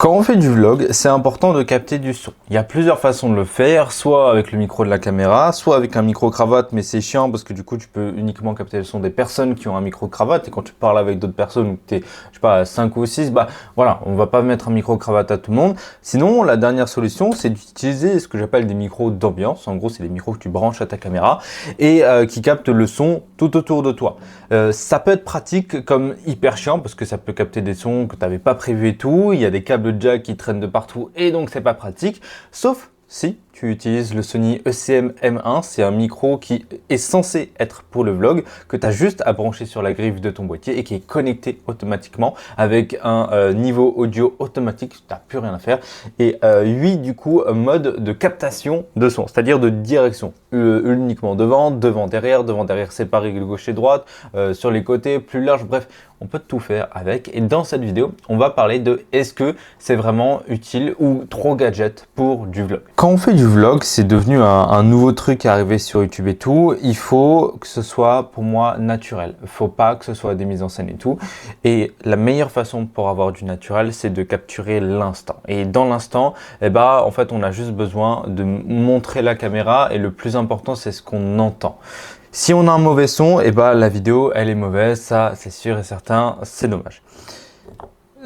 Quand on fait du vlog, c'est important de capter du son. Il y a plusieurs façons de le faire, soit avec le micro de la caméra, soit avec un micro-cravate, mais c'est chiant parce que du coup tu peux uniquement capter le son des personnes qui ont un micro-cravate, et quand tu parles avec d'autres personnes ou que tu es, je sais pas, 5 ou 6, bah voilà, on va pas mettre un micro-cravate à tout le monde. Sinon, la dernière solution, c'est d'utiliser ce que j'appelle des micros d'ambiance. En gros, c'est des micros que tu branches à ta caméra et qui captent le son tout autour de toi. Ça peut être pratique comme hyper chiant parce que ça peut capter des sons que tu n'avais pas prévu et tout. Il y a des câbles jack qui traînent de partout et donc c'est pas pratique. Sauf si tu utilises le Sony ECM M1, c'est un micro qui est censé être pour le vlog, que tu as juste à brancher sur la griffe de ton boîtier et qui est connecté automatiquement avec un niveau audio automatique, tu n'as plus rien à faire. Et 8 du coup modes de captation de son, c'est-à-dire de direction, uniquement devant, derrière séparé gauche et droite, sur les côtés, plus large, bref. On peut tout faire avec, et dans cette vidéo, on va parler de est-ce que c'est vraiment utile ou trop gadget pour du vlog. Quand on fait du vlog, c'est devenu un nouveau truc arrivé sur YouTube et tout. Il faut que ce soit pour moi naturel. Il ne faut pas que ce soit des mises en scène et tout. Et la meilleure façon pour avoir du naturel, c'est de capturer l'instant. Et dans l'instant, en fait, on a juste besoin de montrer la caméra et le plus important, c'est ce qu'on entend. Si on a un mauvais son, la vidéo elle est mauvaise, ça c'est sûr et certain, c'est dommage.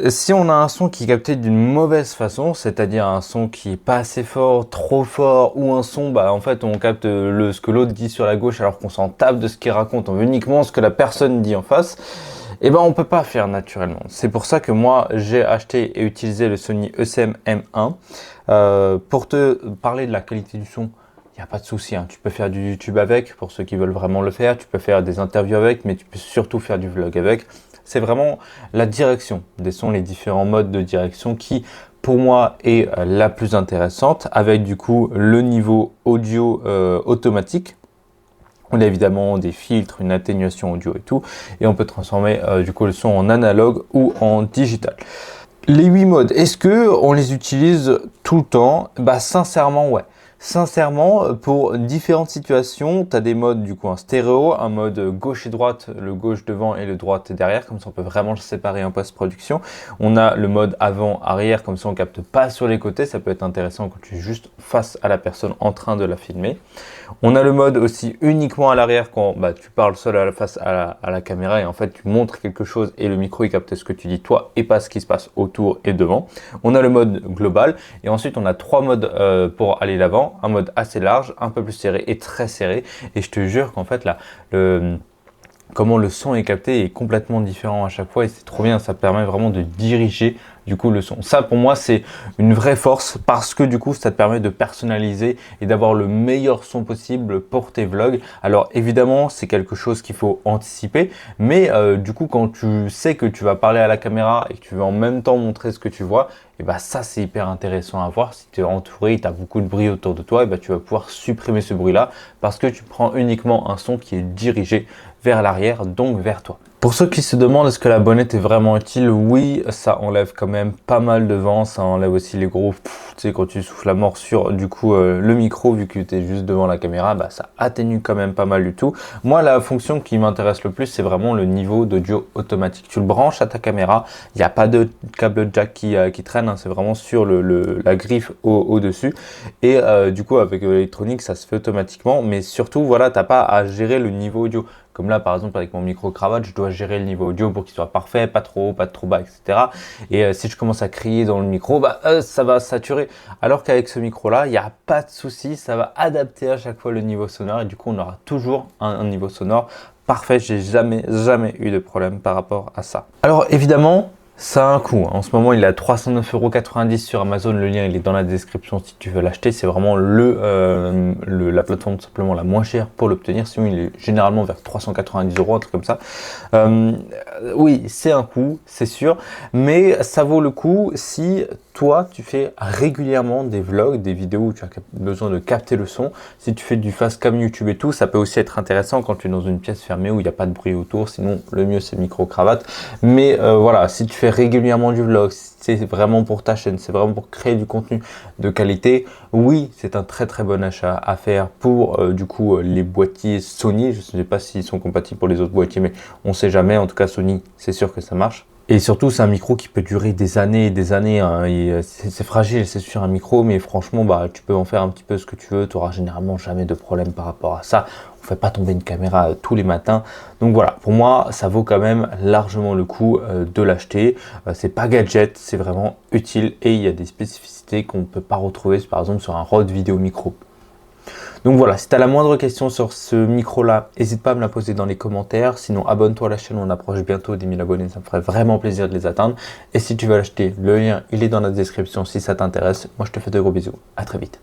Si on a un son qui est capté d'une mauvaise façon, c'est-à-dire un son qui est pas assez fort, trop fort, ou un son, en fait on capte ce que l'autre dit sur la gauche alors qu'on s'en tape de ce qu'il raconte, on veut uniquement ce que la personne dit en face, on peut pas faire naturellement. C'est pour ça que moi j'ai acheté et utilisé le Sony ECM M1. Pour te parler de la qualité du son, il n'y a pas de souci, hein. Tu peux faire du YouTube avec, pour ceux qui veulent vraiment le faire. Tu peux faire des interviews avec, mais tu peux surtout faire du vlog avec. C'est vraiment la direction des sons, les différents modes de direction qui, pour moi, est la plus intéressante, avec du coup le niveau audio automatique. On a évidemment des filtres, une atténuation audio et tout, et on peut transformer du coup le son en analogue ou en digital. Les 8 modes, est-ce que on les utilise tout le temps? Sincèrement, ouais. Sincèrement, pour différentes situations, tu as des modes du coup en stéréo, un mode gauche et droite, le gauche devant et le droite derrière, comme ça on peut vraiment le séparer en post-production. On a le mode avant-arrière, comme ça on capte pas sur les côtés, ça peut être intéressant quand tu es juste face à la personne en train de la filmer. On a le mode aussi uniquement à l'arrière quand tu parles seul face à la caméra et en fait tu montres quelque chose et le micro il capte ce que tu dis toi et pas ce qui se passe autour et devant. On a le mode global et ensuite on a 3 modes pour aller l'avant. Un mode assez large, un peu plus serré et très serré. Et je te jure qu'en fait, là, comment le son est capté est complètement différent à chaque fois et c'est trop bien. Ça permet vraiment de diriger du coup le son. Ça pour moi c'est une vraie force parce que du coup ça te permet de personnaliser et d'avoir le meilleur son possible pour tes vlogs. Alors évidemment c'est quelque chose qu'il faut anticiper, mais du coup quand tu sais que tu vas parler à la caméra et que tu veux en même temps montrer ce que tu vois, ça c'est hyper intéressant à voir. Si tu es entouré, tu as beaucoup de bruit autour de toi, tu vas pouvoir supprimer ce bruit là parce que tu prends uniquement un son qui est dirigé vers l'arrière, donc vers toi. Pour ceux qui se demandent est-ce que la bonnette est vraiment utile, oui, ça enlève quand même pas mal de vent, ça enlève aussi les gros, tu sais, quand tu souffles à mort sur du coup le micro, vu que tu es juste devant la caméra, ça atténue quand même pas mal du tout. Moi, la fonction qui m'intéresse le plus, c'est vraiment le niveau d'audio automatique. Tu le branches à ta caméra, il n'y a pas de câble jack qui traîne, hein, c'est vraiment sur la griffe au-dessus. Et du coup, avec l'électronique, ça se fait automatiquement, mais surtout, voilà, tu n'as pas à gérer le niveau audio. Comme là, par exemple, avec mon micro-cravate, je dois gérer le niveau audio pour qu'il soit parfait, pas trop haut, pas trop bas, etc. Et si je commence à crier dans le micro, ça va saturer. Alors qu'avec ce micro-là, il n'y a pas de souci, ça va adapter à chaque fois le niveau sonore et du coup, on aura toujours un niveau sonore parfait. J'ai jamais eu de problème par rapport à ça. Alors évidemment, ça a un coût. En ce moment, il est à 309,90 € sur Amazon. Le lien, il est dans la description si tu veux l'acheter. C'est vraiment la plateforme simplement la moins chère pour l'obtenir. Sinon, il est généralement vers 390 €, un truc comme ça. Oui, c'est un coût, c'est sûr. Mais ça vaut le coup si toi, tu fais régulièrement des vlogs, des vidéos où tu as besoin de capter le son. Si tu fais du fast cam YouTube et tout, ça peut aussi être intéressant quand tu es dans une pièce fermée où il n'y a pas de bruit autour. Sinon, le mieux, c'est le micro-cravate. Mais voilà, si tu fais régulièrement du vlog, c'est vraiment pour ta chaîne, c'est vraiment pour créer du contenu de qualité, oui, c'est un très très bon achat à faire pour du coup les boîtiers Sony. Je ne sais pas s'ils sont compatibles pour les autres boîtiers, mais on ne sait jamais. En tout cas, Sony, c'est sûr que ça marche. Et surtout, c'est un micro qui peut durer des années et des années, hein. C'est fragile, c'est sur un micro, mais franchement, bah, tu peux en faire un petit peu ce que tu veux. Tu auras généralement jamais de problème par rapport à ça. On fait pas tomber une caméra tous les matins. Donc voilà, pour moi, ça vaut quand même largement le coup de l'acheter. C'est pas gadget, c'est vraiment utile et il y a des spécificités qu'on ne peut pas retrouver, par exemple, sur un Rode Vidéo Micro. Donc voilà, si tu as la moindre question sur ce micro-là, n'hésite pas à me la poser dans les commentaires. Sinon, abonne-toi à la chaîne, on approche bientôt des 1000 abonnés, ça me ferait vraiment plaisir de les atteindre. Et si tu veux l'acheter, le lien, il est dans la description si ça t'intéresse. Moi, je te fais de gros bisous. À très vite.